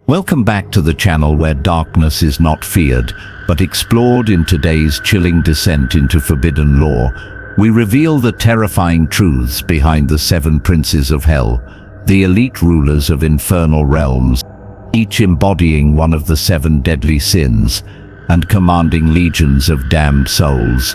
Welcome back to the channel where darkness is not feared, but explored. In today's chilling descent into forbidden lore, we reveal the terrifying truths behind the 7 princes of hell, the elite rulers of infernal realms, each embodying one of the 7 deadly sins and commanding legions of damned souls.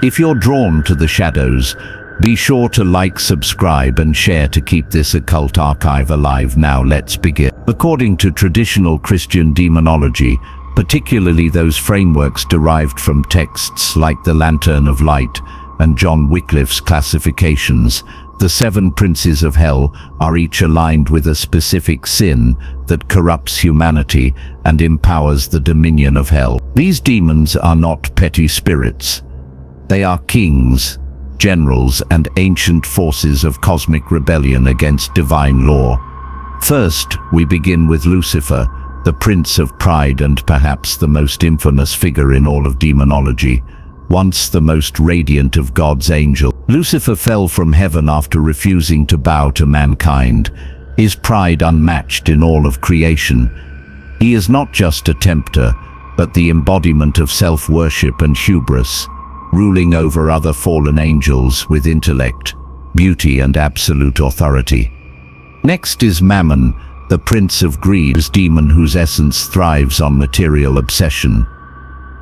If you're drawn to the shadows, be sure to like, subscribe and share to keep this occult archive alive. Now let's begin. According to traditional Christian demonology, particularly those frameworks derived from texts like the Lantern of Light and John Wycliffe's classifications, the 7 princes of hell are each aligned with a specific sin that corrupts humanity and empowers the dominion of hell. These demons are not petty spirits. They are kings, generals and ancient forces of cosmic rebellion against divine law. First, we begin with Lucifer, the prince of pride and perhaps the most infamous figure in all of demonology. Once the most radiant of God's angels, Lucifer fell from heaven after refusing to bow to mankind, his pride unmatched in all of creation. He is not just a tempter, but the embodiment of self-worship and hubris, ruling over other fallen angels with intellect, beauty and absolute authority. Next is Mammon, the prince of greed, a demon whose essence thrives on material obsession.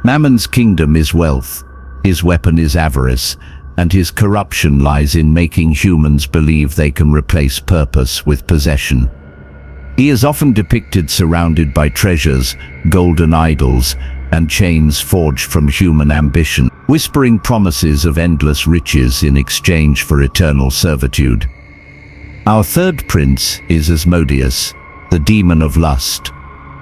Mammon's kingdom is wealth, his weapon is avarice, and his corruption lies in making humans believe they can replace purpose with possession. He is often depicted surrounded by treasures, golden idols, and chains forged from human ambition, whispering promises of endless riches in exchange for eternal servitude. Our third prince is Asmodeus, the demon of lust,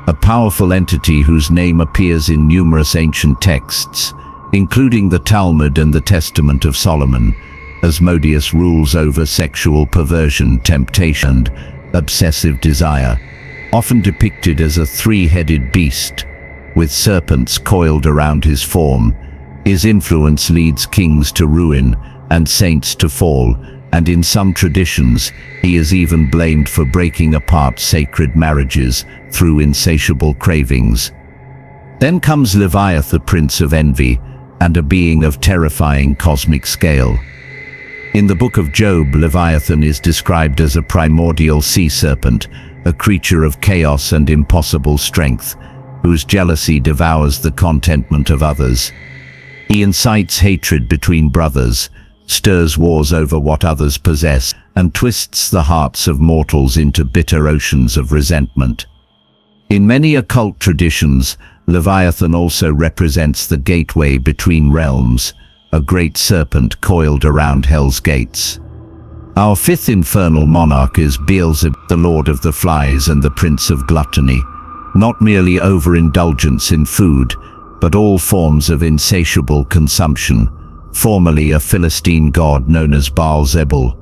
a powerful entity whose name appears in numerous ancient texts, including the Talmud and the Testament of Solomon. Asmodeus rules over sexual perversion, temptation, and obsessive desire, often depicted as a 3-headed beast, with serpents coiled around his form. His influence leads kings to ruin and saints to fall, and in some traditions, he is even blamed for breaking apart sacred marriages through insatiable cravings. Then comes Leviathan, the prince of envy, and a being of terrifying cosmic scale. In the book of Job, Leviathan is described as a primordial sea serpent, a creature of chaos and impossible strength, whose jealousy devours the contentment of others. He incites hatred between brothers, stirs wars over what others possess, and twists the hearts of mortals into bitter oceans of resentment. In many occult traditions, Leviathan also represents the gateway between realms, a great serpent coiled around hell's gates. Our 5th infernal monarch is Beelzebub, the lord of the flies and the prince of gluttony. Not merely overindulgence in food, but all forms of insatiable consumption, formerly a Philistine god known as Beelzebub.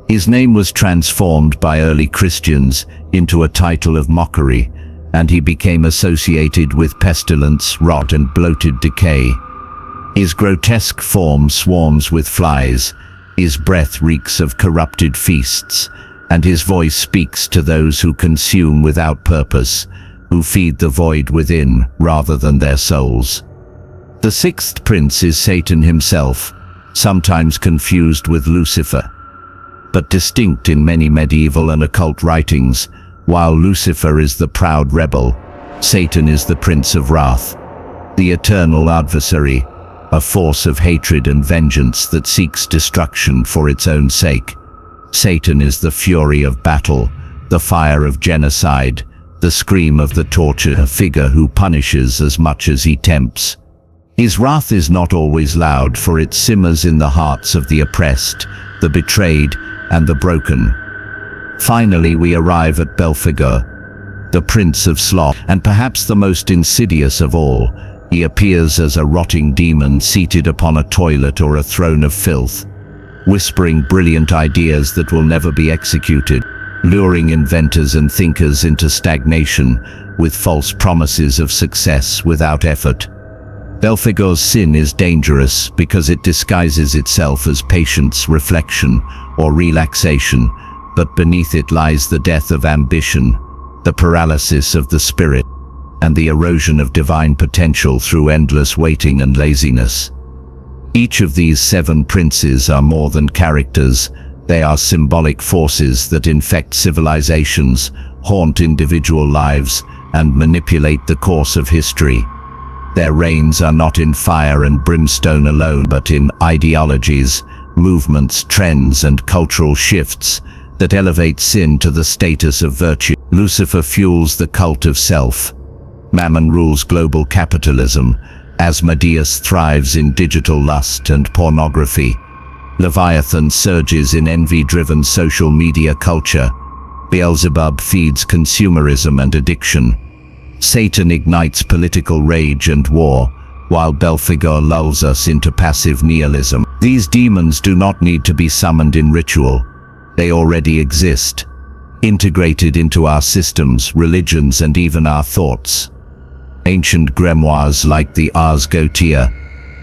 His name was transformed by early Christians into a title of mockery, and he became associated with pestilence, rot and bloated decay. His grotesque form swarms with flies, his breath reeks of corrupted feasts, and his voice speaks to those who consume without purpose, who feed the void within rather than their souls. The 6th prince is Satan himself, sometimes confused with Lucifer, but distinct in many medieval and occult writings. While Lucifer is the proud rebel, Satan is the prince of wrath, the eternal adversary, a force of hatred and vengeance that seeks destruction for its own sake. Satan is the fury of battle, the fire of genocide, the scream of the tortured, a figure who punishes as much as he tempts. His wrath is not always loud, for it simmers in the hearts of the oppressed, the betrayed, and the broken. Finally, we arrive at Belphegor, the prince of sloth, and perhaps the most insidious of all. He appears as a rotting demon seated upon a toilet or a throne of filth, whispering brilliant ideas that will never be executed, luring inventors and thinkers into stagnation with false promises of success without effort. Belphegor's sin is dangerous because it disguises itself as patience, reflection, or relaxation, but beneath it lies the death of ambition, the paralysis of the spirit, and the erosion of divine potential through endless waiting and laziness. Each of these 7 princes are more than characters. They are symbolic forces that infect civilizations, haunt individual lives, and manipulate the course of history. Their reigns are not in fire and brimstone alone, but in ideologies, movements, trends, and cultural shifts that elevate sin to the status of virtue. Lucifer fuels the cult of self. Mammon rules global capitalism. Asmodeus thrives in digital lust and pornography. Leviathan surges in envy-driven social media culture. Beelzebub feeds consumerism and addiction. Satan ignites political rage and war, while Belphegor lulls us into passive nihilism. These demons do not need to be summoned in ritual. They already exist, integrated into our systems, religions, and even our thoughts. Ancient grimoires like the Ars Goetia,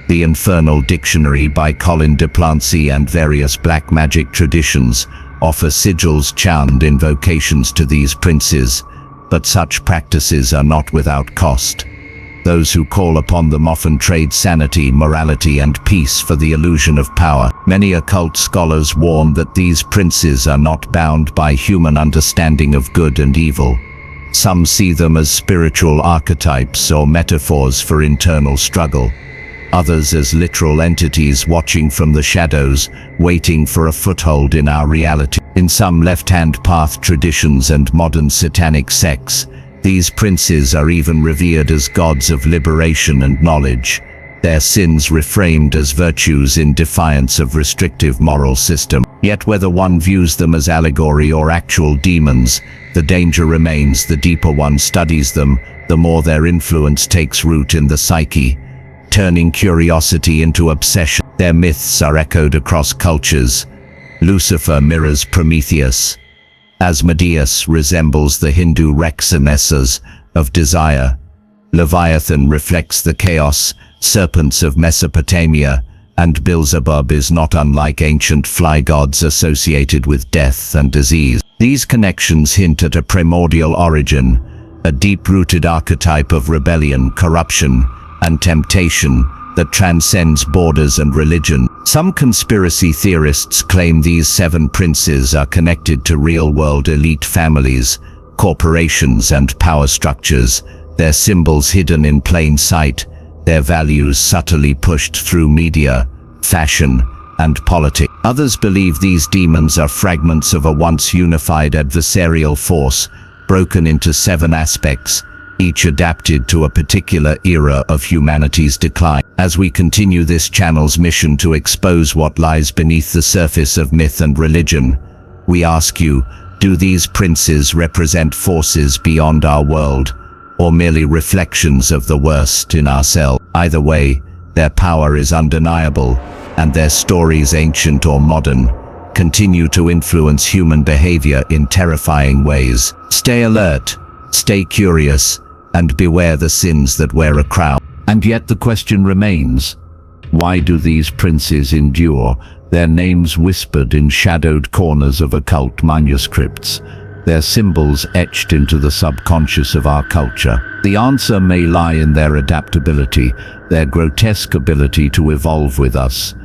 the Infernal Dictionary by Colin de Plancy, and various black magic traditions offer sigils, charmed invocations to these princes, but such practices are not without cost. Those who call upon them often trade sanity, morality, and peace for the illusion of power. Many occult scholars warn that these princes are not bound by human understanding of good and evil. Some see them as spiritual archetypes or metaphors for internal struggle. Others as literal entities watching from the shadows, waiting for a foothold in our reality. In some left-hand path traditions and modern satanic sects, these princes are even revered as gods of liberation and knowledge, their sins reframed as virtues in defiance of restrictive moral system. Yet whether one views them as allegory or actual demons, the danger remains. The deeper one studies them, the more their influence takes root in the psyche, turning curiosity into obsession. Their myths are echoed across cultures. Lucifer mirrors Prometheus. Asmodeus resembles the Hindu Rakshasas of desire. Leviathan reflects the chaos serpents of Mesopotamia, and Beelzebub is not unlike ancient fly gods associated with death and disease. These connections hint at a primordial origin, a deep-rooted archetype of rebellion, corruption, and temptation that transcends borders and religion. Some conspiracy theorists claim these 7 princes are connected to real-world elite families, corporations, and power structures, their symbols hidden in plain sight, their values subtly pushed through media, fashion, and politics. Others believe these demons are fragments of a once unified adversarial force, broken into 7 aspects, each adapted to a particular era of humanity's decline. As we continue this channel's mission to expose what lies beneath the surface of myth and religion, we ask you, do these princes represent forces beyond our world, or merely reflections of the worst in ourselves? Either way, their power is undeniable, and their stories, ancient or modern, continue to influence human behavior in terrifying ways. Stay alert, stay curious, and beware the sins that wear a crown. And yet the question remains, why do these princes endure, their names whispered in shadowed corners of occult manuscripts, their symbols etched into the subconscious of our culture? The answer may lie in their adaptability, their grotesque ability to evolve with us,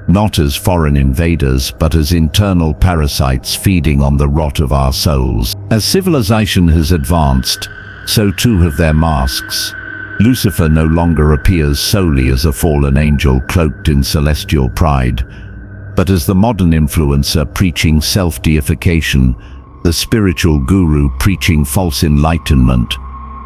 not as foreign invaders, but as internal parasites feeding on the rot of our souls. As civilization has advanced, so too have their masks. Lucifer no longer appears solely as a fallen angel cloaked in celestial pride, but as the modern influencer preaching self-deification, the spiritual guru preaching false enlightenment,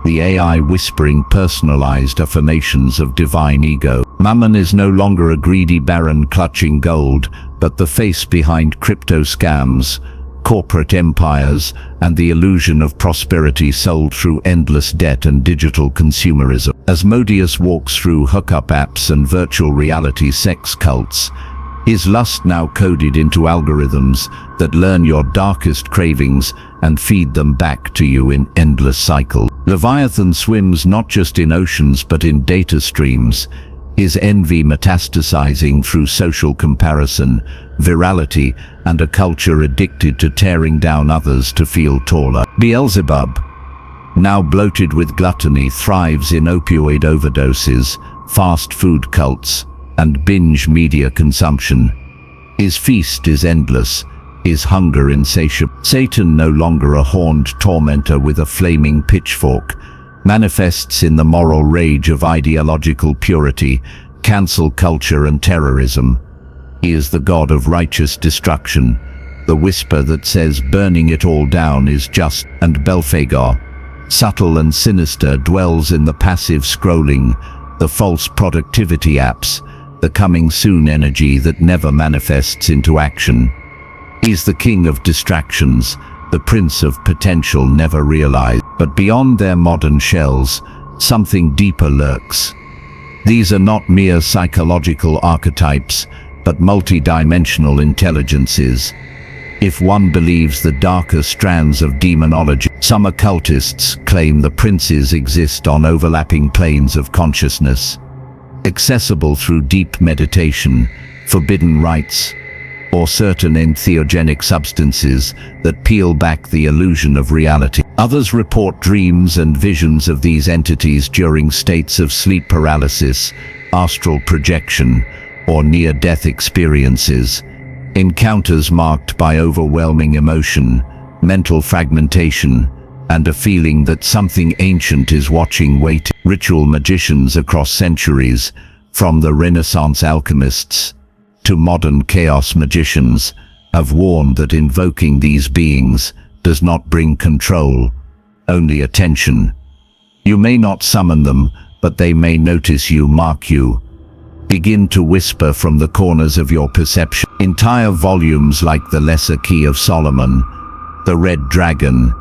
the AI whispering personalized affirmations of divine ego. Mammon is no longer a greedy baron clutching gold, but the face behind crypto scams, corporate empires, and the illusion of prosperity sold through endless debt and digital consumerism. Asmodeus walks through hookup apps and virtual reality sex cults, his lust now coded into algorithms that learn your darkest cravings and feed them back to you in endless cycles. Leviathan swims not just in oceans but in data streams, his envy metastasizing through social comparison, virality, and a culture addicted to tearing down others to feel taller. Beelzebub, now bloated with gluttony, thrives in opioid overdoses, fast food cults, and binge media consumption. His feast is endless, his hunger insatiable. Satan, no longer a horned tormentor with a flaming pitchfork, manifests in the moral rage of ideological purity, cancel culture and terrorism. He is the god of righteous destruction, the whisper that says burning it all down is just. And Belphegor, subtle and sinister, dwells in the passive scrolling, the false productivity apps, the coming soon energy that never manifests into action. He's the king of distractions, the prince of potential never realized. But beyond their modern shells, something deeper lurks. These are not mere psychological archetypes, but multi-dimensional intelligences. If one believes the darker strands of demonology, some occultists claim the princes exist on overlapping planes of consciousness, accessible through deep meditation, forbidden rites, or certain entheogenic substances that peel back the illusion of reality. Others report dreams and visions of these entities during states of sleep paralysis, astral projection, or near-death experiences, encounters marked by overwhelming emotion, mental fragmentation, and a feeling that something ancient is watching, waiting. Ritual magicians across centuries, from the Renaissance alchemists to modern chaos magicians, have warned that invoking these beings does not bring control, only attention. You may not summon them, but they may notice you, mark you, begin to whisper from the corners of your perception. Entire volumes like the Lesser Key of Solomon, the Red Dragon,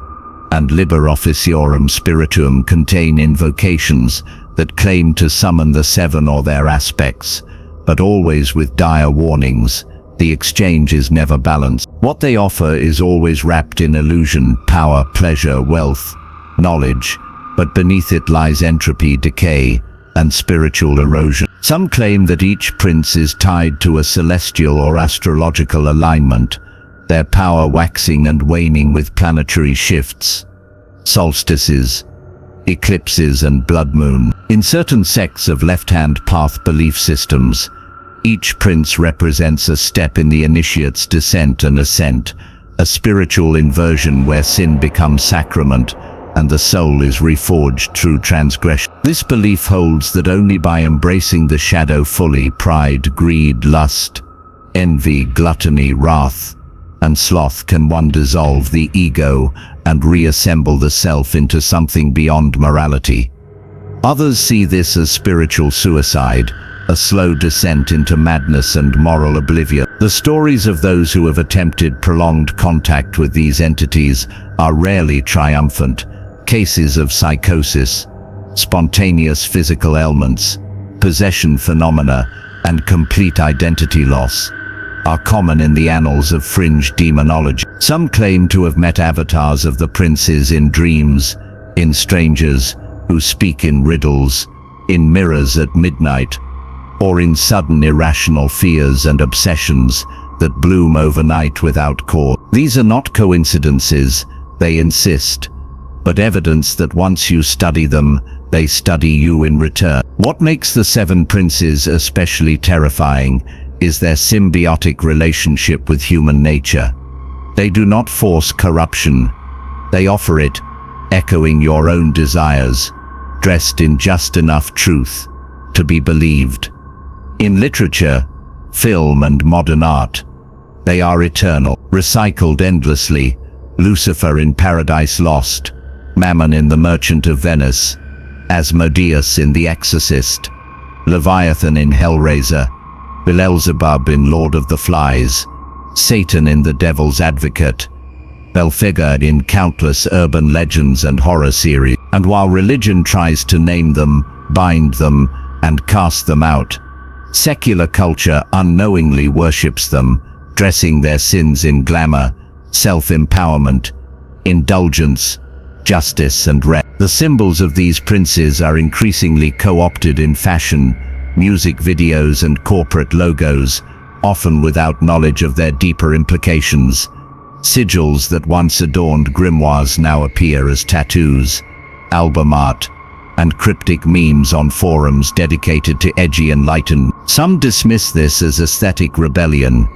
and Liber Officiorum Spirituum contain invocations that claim to summon the seven or their aspects, but always with dire warnings. The exchange is never balanced. What they offer is always wrapped in illusion, power, pleasure, wealth, knowledge, but beneath it lies entropy, decay, and spiritual erosion. Some claim that each prince is tied to a celestial or astrological alignment, their power waxing and waning with planetary shifts, solstices, eclipses, and blood moon. In certain sects of left-hand path belief systems, each prince represents a step in the initiate's descent and ascent, a spiritual inversion where sin becomes sacrament and the soul is reforged through transgression. This belief holds that only by embracing the shadow fully, pride, greed, lust, envy, gluttony, wrath, and sloth, can one dissolve the ego and reassemble the self into something beyond morality. Others see this as spiritual suicide, a slow descent into madness and moral oblivion. The stories of those who have attempted prolonged contact with these entities are rarely triumphant. Cases of psychosis, spontaneous physical ailments, possession phenomena, and complete identity loss are common in the annals of fringe demonology. Some claim to have met avatars of the princes in dreams, in strangers who speak in riddles, in mirrors at midnight, or in sudden irrational fears and obsessions that bloom overnight without cause. These are not coincidences, they insist, but evidence that once you study them, they study you in return. What makes the seven princes especially terrifying is their symbiotic relationship with human nature. They do not force corruption, they offer it, echoing your own desires, dressed in just enough truth to be believed. In literature, film, and modern art, they are eternal, recycled endlessly. Lucifer in Paradise Lost, Mammon in The Merchant of Venice, Asmodeus in The Exorcist, Leviathan in Hellraiser, Beelzebub in Lord of the Flies, Satan in The Devil's Advocate, Belphegor in countless urban legends and horror series. And while religion tries to name them, bind them, and cast them out, secular culture unknowingly worships them, dressing their sins in glamour, self-empowerment, indulgence, justice, and rest. The symbols of these princes are increasingly co-opted in fashion, music videos, and corporate logos, often without knowledge of their deeper implications. Sigils that once adorned grimoires now appear as tattoos, album art, and cryptic memes on forums dedicated to edgy enlightenment. Some dismiss this as aesthetic rebellion,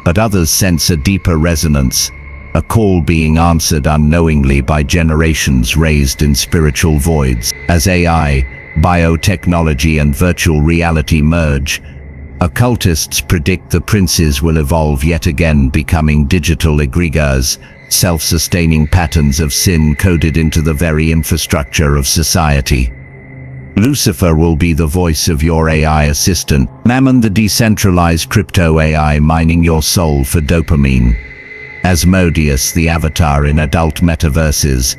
but others sense a deeper resonance, a call being answered unknowingly by generations raised in spiritual voids. As AI, biotechnology and virtual reality merge, occultists predict the princes will evolve yet again, becoming digital egregores, self-sustaining patterns of sin coded into the very infrastructure of society. Lucifer will be the voice of your AI assistant, Mammon the decentralized crypto AI mining your soul for dopamine, Asmodeus the avatar in adult metaverses,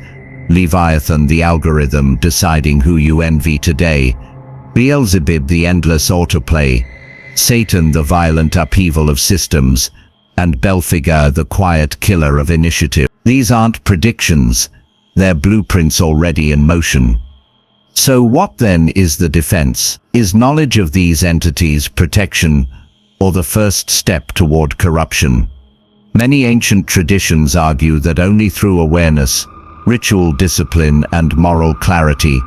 Leviathan the algorithm deciding who you envy today, Beelzebub the endless autoplay, Satan the violent upheaval of systems, and Belphegor the quiet killer of initiative. These aren't predictions, they're blueprints already in motion. So what then is the defense? Is knowledge of these entities protection, or the first step toward corruption? Many ancient traditions argue that only through awareness, ritual discipline, and moral clarity